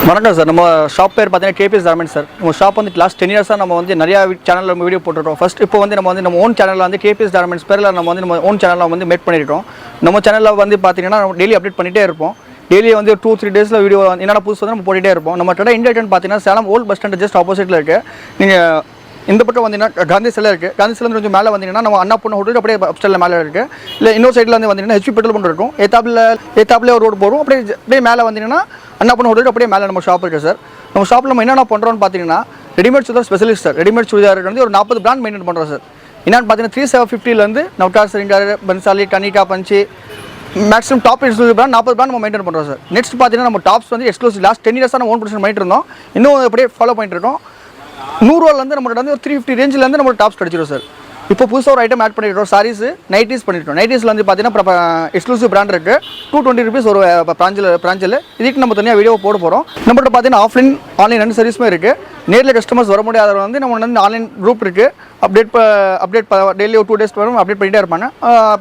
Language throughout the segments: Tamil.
வணக்கம் சார். நம்ம ஷாப் பேர் பார்த்தீங்கன்னா கேபிஎஸ் கார்மெண்ட்ஸ் சார். நம்ம ஷாப் வந்து லாஸ்ட் 10 இயர்ஸாக நம்ம வந்து நிறையா சேனலில் நம்ம வீடியோ போட்டுருக்கோம். ஃபஸ்ட் இப்போ வந்து நம்ம ஓன் சேனலில் வந்து கேபிஎஸ் கார்மெண்ட்ஸ் பேரில் நம்ம ஓன் சேனலில் வந்து மேட் பண்ணியிருக்கோம். நம்ம சேனலில் வந்து பார்த்தீங்கன்னா நம்ம டெய்லி அப்டேட் பண்ணிகிட்டே இருப்போம். டெய்லி வந்து 2-3 டேஸில் வீடியோ என்னென்ன புதுசு வந்து நம்ம போட்டுகிட்டே இருப்போம். நம்ம கடை இண்டியன் பார்த்தீங்கன்னா Salem old bus stand just ஆப்போசிட்டில் இருக்குது. நீங்கள் இந்த பக்கம் வந்தீங்கன்னா காந்தி சிலை இருக்குது. காந்தி சிலை கொஞ்சம் மேலே வந்தீங்கன்னா நம்ம அண்ணா பொண்ணு ஹோட்டல் அப்படியே அப்ஸ்டலில் மேலே இருக்குது. இல்லை இன்னொரு சைடில் வந்து வந்தீங்கன்னா ஹெச்பி பெட்ரோல் பங்க் இருக்கும். ஏத்தாப்பில் ஒரு ரோடு போகிறோம். அப்படியே மேலே வந்தீங்கன்னா அண்ணா பொண்ணு ஹோட்டல் அப்படியே மேலே நம்ம ஷாப் இருக்குது சார். நம்ம ஷாப்பில் நம்ம என்னென்ன பண்ணுறோம்னு பார்த்தீங்கன்னா readymade churidar specialist sir. Readymade churidar வந்து ஒரு 40 பிராண்ட் மெயின்டைன் பண்ணுறோம் சார். என்னென்னு பார்த்தீங்கன்னா 3750 நவ்டார், சரிங்கார், பன்சாலி, கனிகா, பஞ்சி, maximum top exclusive brand 40 brand நம்ம மெயின்டைன் பண்ணுறோம் சார். நெக்ஸ்ட் பார்த்தீங்கன்னா நம்ம டாப்ஸ் வந்து எக்ஸ்க்ளூசிவ் லாஸ்ட் 10 இயர்ஸாக நம்ம ஓன் ப்ரொடக்ஷன் பண்ணிட்டு இருந்தோம். இன்னும் அப்படியே ஃபாலோ பண்ணிட்டு இருக்கோம். 100 ரூபாலேருந்து நம்மகிட்ட வந்து ஒரு 350 ரேஞ்சிலேருந்து நம்ம டாப்ஸ் கிடச்சிடும் சார். இப்போ புதுசாக ஒரு ஐட்டம் ஆட் பண்ணிட்டோம். சாரீஸ் நைட்டிஸ் பண்ணிட்டோம். நைட்டிஸில் வந்து பார்த்தீங்கன்னா எக்ஸ்க்ளூசிவ் பிராண்ட் இருக்குது. 220 rupees ஒரு பிராஞ்சில். இதுக்கு நம்ம தனியாக வீடியோ போட போகிறோம். நம்மகிட்ட பார்த்தீங்கன்னா ஆன்லைன் 2 சர்வீஸுமே இருக்குது. நேரில் கஸ்டமர்ஸ் வர முடியாதவங்க வந்து நம்ம வந்து ஆன்லைன் குரூப் இருக்குது. அப்டேட் டெய்லி ஒரு 2 days வரும் அப்டேட் பண்ணிகிட்டே இருப்பாங்க,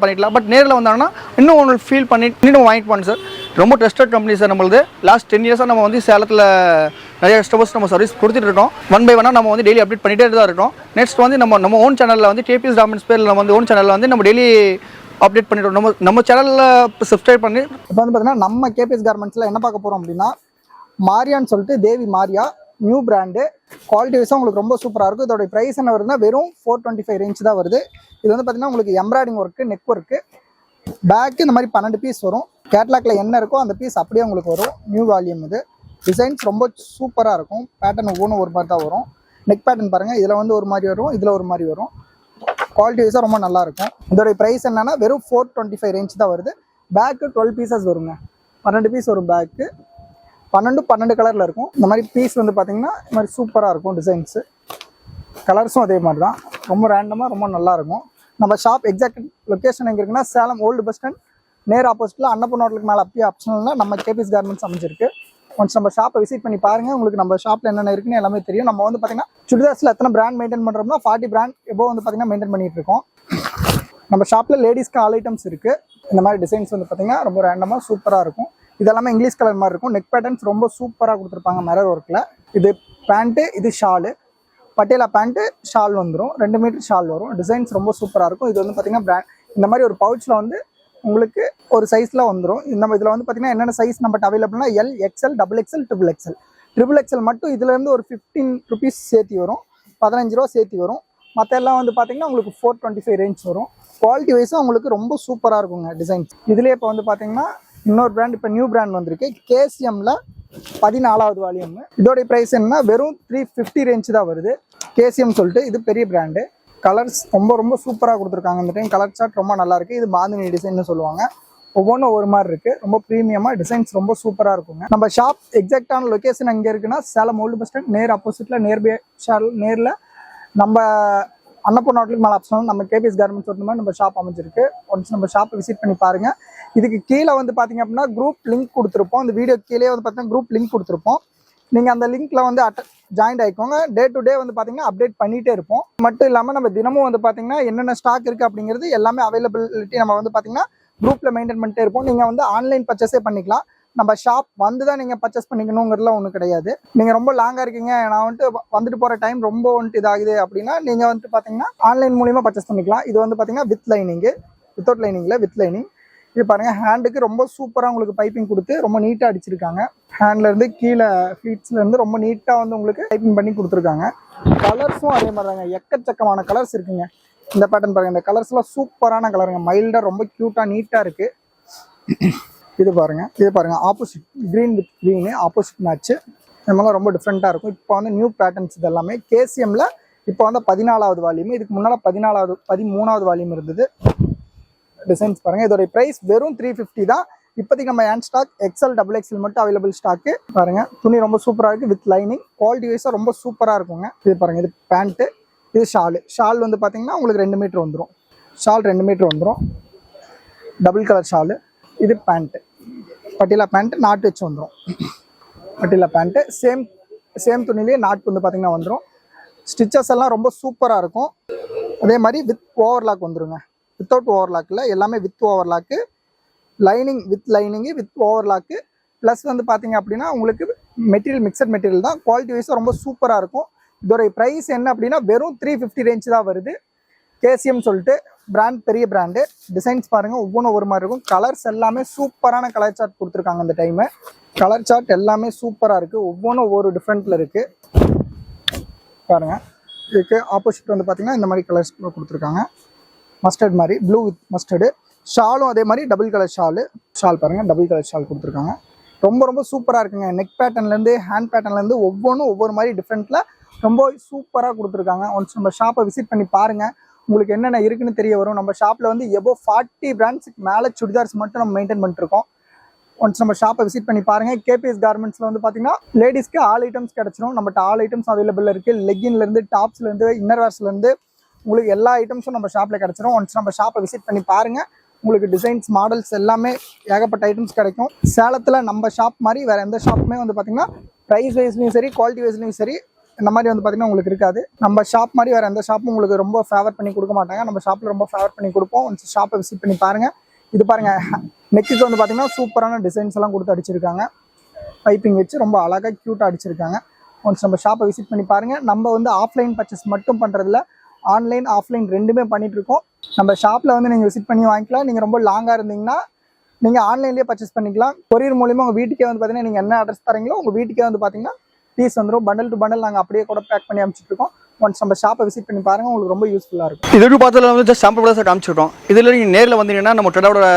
பண்ணிக்கலாம். பட் நேரில் வந்தாங்கன்னா இன்னும் உங்களுக்கு ஃபீல் பண்ணி இன்னும் வாங்கிட்டு போகணும் சார். ரொம்ப ட்ரஸ்டட் கம்பெனி சார் நம்மளது. லாஸ்ட் 10 இயர்ஸாக நம்ம வந்து சேலத்தில் நிறைய கஸ்டமர்ஸ் நம்ம சர்வீஸ் கொடுத்துட்டு இருக்கோம். 1 by 1 நம்ம வந்து டெய்லி அப்டேட் பண்ணிகிட்டே தான் இருக்கோம். நெக்ஸ்ட் வந்து நம்ம ஓன் சேனலில் வந்து கேபிஎஸ் கார்மெண்ட்ஸ் பேரில் நம்ம வந்து ஓன் சேனலில் வந்து நம்ம டெய்லி அப்டேட் பண்ணிட்டோம். நம்ம சேனலில் சப்ஸ்கிரைப் பண்ணி இப்போ வந்து பார்த்தீங்கன்னா நம்ம கேபிஎஸ் கார்மெண்ட்ஸில் என்ன பார்க்க போகிறோம் அப்படின்னா மாரியான்னு சொல்லிட்டு தேவி மாரியா நியூ பிராண்டு. குவாலிட்டி வைஸாக உங்களுக்கு ரொம்ப சூப்பராக இருக்கும். இதோட ப்ரைஸ் என்ன வருதுன்னா வெறும் 425 ரேஞ்ச் தான் வருது. இது வந்து பார்த்தீங்கன்னா உங்களுக்கு embroidering work, neck work, back இந்த மாதிரி 12 பீஸ் வரும். கேட்லாக்ல என்ன இருக்கோ அந்த பீஸ் அப்படியே உங்களுக்கு வரும். நியூ வால்யூம் இது. டிசைன்ஸ் ரொம்ப சூப்பராக இருக்கும். பேட்டர்ன் ஒவ்வொன்றும் ஒரு மாதிரி தான் வரும். நெக் பேட்டர்ன் பாருங்கள், இதில் வந்து ஒரு மாதிரி வரும், இதில் ஒரு மாதிரி வரும். குவாலிட்டி வைஸாக ரொம்ப நல்லாயிருக்கும். இதோட ப்ரைஸ் என்னன்னா வெறும் 425 ரேஞ்ச் தான் வருது. பேக்கு 12 பீசஸ் வருங்க. 12 பீஸ் வரும் பேக்கு. 12 கலரில் இருக்கும். இந்த மாதிரி பீஸ் வந்து பார்த்தீங்கன்னா இந்த மாதிரி சூப்பராக இருக்கும். டிசைன்ஸு கலர்ஸும் அதே மாதிரி தான். ரொம்ப ரேண்டமாக ரொம்ப நல்லாயிருக்கும். நம்ம ஷாப் எக்ஸாக்ட் லொக்கேஷன் எங்கே இருக்குன்னா சேலம் ஓல்டு பஸ் ஸ்டாண்ட் நேர் ஆப்போசிட்டில் அன்னப்பூர்ணா ஹோட்டலுக்கு மேலே அப்படியே ஆப்ஷனல்னா நம்ம கேபிஎஸ் கார்மெண்ட்ஸ் அமைஞ்சிருக்கு. ஒன்ஸ் நம்ம ஷாப்பை விசிட் பண்ணி பாருங்கள். உங்களுக்கு நம்ம ஷாப்பில் என்னென்ன இருக்குன்னு எல்லாமே தெரியும். நம்ம வந்து பார்த்தீங்கன்னா சுடிதார்ஸில் எத்தனை பிராண்ட் மெயின்டைன் பண்ணுறோம்னா 40 பிராண்ட் எபோவ் வந்து பார்த்தீங்கன்னா மெயின்டைன் பண்ணிட்டு இருக்கோம். நம்ம ஷாப்பில் லேடிஸ்க்கு ஆல் ஐட்டம்ஸ் இருக்குது. இந்த மாதிரி டிசைன்ஸ் வந்து பார்த்தீங்கன்னா ரொம்ப ரேண்டமாக சூப்பராக இருக்கும். இதெல்லாமே இங்கிலீஷ் கலர் மாதிரி இருக்கும். நெக் பேட்டர்ன்ஸ் ரொம்ப சூப்பராக கொடுத்துருப்பாங்க மிரர் ஒர்க்கில். இது பேண்ட்டு, இது ஷாலு. பட்டேலா பேண்ட்டு, ஷால் வந்துடும். 2 மீட்டர் ஷால் வரும். டிசைன்ஸ் ரொம்ப சூப்பராக இருக்கும். இது வந்து பார்த்தீங்கன்னா பிராண்ட் இந்த மாதிரி ஒரு பவுச்சில் வந்து உங்களுக்கு ஒரு சைஸில் வந்துடும். இதில் வந்து பார்த்தீங்கன்னா என்னென்ன சைஸ் நம்மகிட்ட அவைலபிள்னா L, XL, XXL, XXL. XXL மட்டும் இதுலேருந்து ஒரு 15 rupees சேர்த்தி வரும். 15 ரூபா சேர்த்தி வரும். மற்ற எல்லாம் வந்து பார்த்தீங்கன்னா உங்களுக்கு 425 ரேஞ்ச் வரும். குவாலிட்டி வைஸும் உங்களுக்கு ரொம்ப சூப்பராக இருக்குங்க டிசைன்ஸ். இதுலேயே இப்போ வந்து பார்த்தீங்கன்னா இன்னொரு பிராண்ட், இப்போ நியூ பிராண்ட் வந்திருக்கு. கேசிஎம்ல 14வது வால்யூம். இதோடைய ப்ரைஸ் என்னன்னா வெறும் 350 ரேஞ்ச் தான் வருது. கேசிஎம் சொல்லிட்டு இது பெரிய பிராண்டு. கலர்ஸ் ரொம்ப சூப்பராக கொடுத்துருக்காங்க. இந்த டைம் கலர் சார்ட் ரொம்ப நல்லா இருக்குது. இது பாந்தினி டிசைன்னு சொல்லுவாங்க. ஒவ்வொன்றும் ஒரு மாதிரி இருக்குது. ரொம்ப ப்ரீமியமாக டிசைன்ஸ் ரொம்ப சூப்பராக இருக்குங்க. நம்ம ஷாப் எக்ஸாக்டான லொக்கேஷன் எங்கே இருக்குன்னா சேலம் ஓல்டு பஸ் ஸ்டாண்ட் நேர் ஆப்போசிட்டில் நேரில் நம்ம அன்னப்பூர்ணா ஹோட்டலுக்கு மேலே ஆப்ஷன் நம்ம கேபிஎஸ் கார்மெண்ட்ஸ் ஒரு மாதிரி நம்ம ஷாப் அமைஞ்சிருக்கு. ஒன்ஸ் நம்ம ஷாப்பை விசிட் பண்ணி பாருங்கள். இதுக்கு கீழே வந்து பார்த்தீங்க அப்படின்னா குரூப் லிங்க் கொடுத்துருப்போம். இந்த வீடியோ கீழே வந்து பார்த்தீங்கன்னா குரூப் லிங்க் கொடுத்துருப்போம். நீங்கள் அந்த லிங்க்ல வந்து ஜாயின் ஆகிக்கோங்க. டே டு டே வந்து பார்த்தீங்கன்னா அப்டேட் பண்ணிகிட்டே இருப்போம். மட்டும் இல்லாமல் நம்ம தினமும் வந்து பார்த்தீங்கன்னா என்னென்ன ஸ்டாக் இருக்குது அப்படிங்கிறது எல்லாமே அவைலபிலிட்டி நம்ம வந்து பார்த்தீங்கன்னா குரூப்பில் மெயின்டைன் பண்ணிட்டே இருப்போம். நீங்கள் வந்து ஆன்லைன் பர்ச்சேஸே பண்ணிக்கலாம். நம்ம ஷாப் வந்து தான் நீங்கள் பர்ச்சேஸ் பண்ணிக்கணுங்கிறதுலாம் ஒன்றும் கிடையாது. நீங்கள் ரொம்ப லாங்காக இருக்கீங்க, நான் வந்துட்டு போகிற டைம் ரொம்ப இதாகுது அப்படின்னா நீங்கள் வந்துட்டு பார்த்தீங்கன்னா ஆன்லைன் மூலிமா பர்ச்சேஸ் பண்ணிக்கலாம். இது வந்து பார்த்தீங்கன்னா வித் லைனிங்கு, வித்தவுட் லைனிங்கில் வித் லைனிங். இது பாருங்கள், ஹேண்டுக்கு ரொம்ப சூப்பராக உங்களுக்கு பைப்பிங் கொடுத்து ரொம்ப நீட்டாக அடிச்சிருக்காங்க. ஹேண்ட்லேருந்து கீழே ஃபீட்ஸ்லேருந்து ரொம்ப நீட்டாக வந்து உங்களுக்கு பைப்பிங் பண்ணி கொடுத்துருக்காங்க. கலர்ஸும் அதே மாதிரி தாங்க. எக்கச்சக்கமான கலர்ஸ் இருக்குங்க. இந்த பேட்டர்ன் பாருங்கள். இந்த கலர்ஸ்லாம் சூப்பரான கலருங்க. மைல்டாக ரொம்ப க்யூட்டாக நீட்டாக இருக்குது. இது பாருங்கள் opposite green with green opposite match. இந்த மாதிரிலாம் ரொம்ப டிஃப்ரெண்ட்டாக இருக்கும். இப்போ வந்து நியூ பேட்டர்ன்ஸ் இது எல்லாமே கேசிஎம்மில் இப்போ வந்து 14வது வால்யூம். இதுக்கு முன்னால் 13வது வால்யூம் இருந்தது. டிசைன்ஸ் பாருங்கள். இதோட ப்ரைஸ் வெறும் 350 தான். இப்போதைக்கு நம்ம ஹேண்ட் ஸ்டாக் XL, XXL மட்டும் அவைலபிள் ஸ்டாக்கு. பாருங்கள், துணி ரொம்ப சூப்பராக இருக்குது வித் லைனிங். குவாலிட்டி வைஸாக ரொம்ப சூப்பராக இருக்குங்க. இது பாருங்கள், இது பேண்ட்டு, இது ஷால் வந்து பார்த்தீங்கன்னா உங்களுக்கு 2 மீட்டர் வந்துடும். ஷால் 2 மீட்டர் வந்துடும். Double colour Shalu. இது பேண்ட்டு, பட்டிலா பேண்ட்டு, நாட்டு வச்சு வந்துடும். பட்டிலா பேண்ட்டு சேம் துணிலேயே நாட்டு வந்து பார்த்தீங்கன்னா வந்துடும். ஸ்டிச்சஸ் எல்லாம் ரொம்ப சூப்பராக இருக்கும். அதே மாதிரி வித் ஓவர்லாக் வந்துடுங்க. வித்தவுட் ஓவர்லாக்கில் எல்லாமே with overlock. Lining with lining with overlock. Plus வந்து பார்த்தீங்க அப்படின்னா உங்களுக்கு மெட்டீரியல் மிக்சட் மெட்டீரியல் தான், குவாலிட்டி வைஸும் ரொம்ப சூப்பராக இருக்கும். இதோடைய ப்ரைஸ் என்ன அப்படின்னா வெறும் 350 ரேஞ்ச் தான் வருது. கேசிஎம் சொல்லிட்டு பிராண்ட், பெரிய பிராண்டு. டிசைன்ஸ் பாருங்கள் ஒவ்வொன்றும் ஒரு மாதிரி இருக்கும். கலர்ஸ் எல்லாமே சூப்பரான கலர் சார்ட் கொடுத்துருக்காங்க இந்த டைமு. கலர் சார்ட் எல்லாமே சூப்பராக இருக்குது, ஒவ்வொன்றும் ஒவ்வொரு டிஃப்ரெண்ட்டில் இருக்குது பாருங்கள். இதுக்கு ஆப்போசிட் வந்து பார்த்தீங்கன்னா இந்த மாதிரி கலர்ஸ் கொடுத்துருக்காங்க, மஸ்டர்ட் மாதிரி, ப்ளூ வித் மஸ்டர்டு. ஷாலும் அதே மாதிரி டபுள் கலர் ஷால் பாருங்கள், டபுள் கலர் ஷால் கொடுத்துருக்காங்க. ரொம்ப ரொம்ப சூப்பராக இருக்குங்க. நெக் பேட்டர்ன்லேருந்து ஹேண்ட் பேட்டர்ன்லேருந்து ஒவ்வொன்றும் ஒவ்வொரு மாதிரி டிஃப்ரெண்ட்டில் ரொம்ப சூப்பராக கொடுத்துருக்காங்க. ஒன்ஸ் நம்ம ஷாப்பை விசிட் பண்ணி பாருங்கள், உங்களுக்கு என்னென்ன இருக்குன்னு தெரிய வரும். நம்ம ஷாப்பில் வந்து எபோ 40 பிராண்ட்ஸுக்கு மேலே சுடிதார்ஸ் மட்டும் நம்ம மெயின்டைன் பண்ணிட்டுருக்கோம். ஒன்ஸ் நம்ம ஷாப்பை விசிட் பண்ணி பாருங்கள். கேபிஎஸ் கார்மெண்ட்ஸில் வந்து பார்த்தீங்கன்னா லேடிஸ்க்கு ஆல் ஐட்டம்ஸ் கிடச்சிரும். நம்மகிட்ட ஆல் ஐட்டம்ஸ் அவைலபிள் இருக்குது. லெக்கின்லேருந்து, டாப்ஸ்லேருந்து, இன்னர்வேர்ஸ்லேருந்து உங்களுக்கு எல்லா ஐட்டம்ஸும் நம்ம ஷாப்பில் கிடச்சிரும். ஒன்ஸ் நம்ம ஷாப்பை விசிட் பண்ணி பாருங்கள், உங்களுக்கு டிசைன்ஸ், மாடல்ஸ் எல்லாமே ஏகப்பட்ட ஐட்டம்ஸ் கிடைக்கும். சேலத்தில் நம்ம ஷாப் மாதிரி வேறு எந்த ஷாப்புமே வந்து பார்த்திங்கன்னா ப்ரைஸ் வைஸ்லையும் சரி, குவாலிட்டி வைஸ்லையும் சரி இந்த மாதிரி வந்து பார்த்திங்கன்னா உங்களுக்கு இருக்காது. நம்ம ஷாப் மாதிரி வேறு எந்த ஷாப்பும் உங்களுக்கு ரொம்ப ஃபேவர் பண்ணி கொடுக்க மாட்டாங்க. நம்ம ஷாப்பில் ரொம்ப ஃபேவர் பண்ணி கொடுப்போம். ஒன்ஸ் ஷாப்பை விசிட் பண்ணி பாருங்கள். இது பாருங்கள், நெக்குக்கு வந்து பார்த்திங்கன்னா சூப்பரான டிசைன்ஸ் எல்லாம் கொடுத்து அடிச்சிருக்காங்க. பைப்பிங் வச்சு ரொம்ப அழகாக க்யூட்டாக அடிச்சிருக்காங்க. ஒன்ஸ் நம்ம ஷாப்பை விசிட் பண்ணி பாருங்கள். நம்ம வந்து ஆஃப்லைன் பர்ச்சேஸ் மட்டும் பண்ணுறதில்ல, ஆன்லைன் ஆஃப்லைன் ரெண்டுமே பண்ணிகிட்ருக்கோம். நம்ம ஷாப்பில் வந்து நீங்கள் விசிட் பண்ணி வாங்கிக்கலாம். நீங்கள் ரொம்ப லாங்காக இருந்தீங்கன்னா நீங்கள் ஆன்லைன்லேயே பர்ச்சேஸ் பண்ணிக்கலாம். கொரியர் மூலிமா உங்கள் வீட்டுக்கே வந்து பார்த்தீங்கன்னா நீங்கள் என்ன அட்ரஸ் தரீங்களோ உங்கள் வீட்டுக்கே வந்து பார்த்தீங்கன்னா பீஸ் வந்துடும். பண்டல் டு பண்டல் நாங்கள் அப்படியே கூட பேக் பண்ணி அனுப்பிச்சிட்ருக்கோம். ஒன்ஸ் நம்ம ஷாப்பை விசிட் பண்ணி பாருங்கள், உங்களுக்கு ரொம்ப யூஸ்ஃபுல்லாக இருக்கும். இது எப்படி பார்த்ததுல வந்து ஜஸ்ட் சாம்பிள் தான் காமிச்சிட்டோம். இதில் நீங்கள் நேரில் வந்தீங்கன்னா நம்ம ட்ரெடோட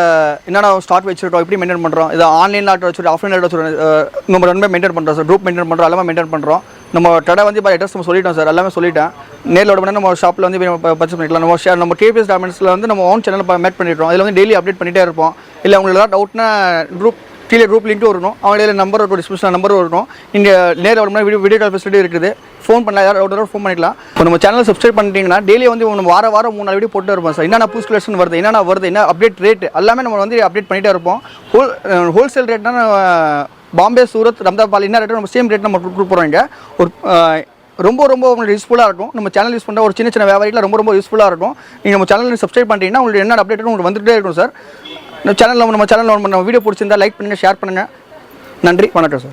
என்னென்ன ஸ்டாக் வச்சுருக்கோம், எப்படி மெயின்டைன் பண்ணுறோம், இது ஆன்லைனில் ஆர்டர் வச்சுருக்கோம், ஆஃப்லைன் ஆர்டர் வச்சுருக்கோம், நம்ம ரெண்டுமே மெயின்டைன் பண்ணுறோம் சார். குரூப் மெயின்டைன் பண்ணுறோம், எல்லாமே மெயின்டைன் பண்ணுறோம். நம்ம ட்ரெடை வந்து இப்போ அட்ரஸ் நம்ம சொல்லிட்டோம் சார், எல்லாமே சொல்லிட்டேன். நேரில் விட நம்ம ஷாப்பில் வந்து பர்ச்சேஸ் பண்ணிக்கலாம். நம்ம கேபிஎஸ் கார்மெண்ட்ஸில் வந்து நம்ம ஓன் சேனல் மேட் பண்ணிடுறோம். இதில் வந்து டெய்லி அப்டேட் பண்ணிகிட்டே இருப்போம். இல்லை உங்களுக்கு ஏதாவது டவுட்னா கீழே குரூப் லிங்க் வரணும், அவங்களே நம்பர் ஒரு டிஸ்கிரிப்ஷன் நம்பர் வரணும். இங்கே நேரில் வரணும், வீடியோ கால் ஃபெசிலிட்டி இருக்குது. ஃபோன் பண்ணலாம், யாராவது ஃபோன் பண்ணிக்கலாம். இப்போ நம்ம சேனல் சப்ஸ்கிரைப் பண்ணிட்டீங்கன்னா டெய்லி வந்து நம்ம வாரம் 3 வீடியோ போட்டு இருப்போம் சார். என்னென்ன புது கலெக்ஷன் வருது, என்னென்ன வருது, என்ன அப்டேட் ரேட் எல்லாமே நம்ம வந்து அப்டேட் பண்ணிகிட்டே இருப்போம். ஹோல்சேல் ரேட்னா பாம்பே, சூரத், ரம்தாபால் என்ன ரேட்டு நம்ம சேம் ரேட் நம்ம கொடுக்குறோம். இங்கே ஒரு ரொம்ப உங்களுக்கு யூஸ்ஃபுல்லாக இருக்கும். நம்ம சேனல் யூஸ் பண்ணுற ஒரு சின்ன வியாபாரியில் ரொம்ப யூஸ்ஃபுல்லாக இருக்கும். நீங்கள் நம்ம சேனல் சப்ஸ்கிரைப் பண்ணிட்டீங்கன்னா உங்களுக்கு என்ன அப்டேட் உங்களுக்கு வந்துகிட்டே இருக்கும் சார். நம்ம சேனலில் வீடியோ பிடிச்சிருந்தா லைக் பண்ணுங்கள், ஷேர் பண்ணுங்கள். நன்றி, வணக்கம் சார்.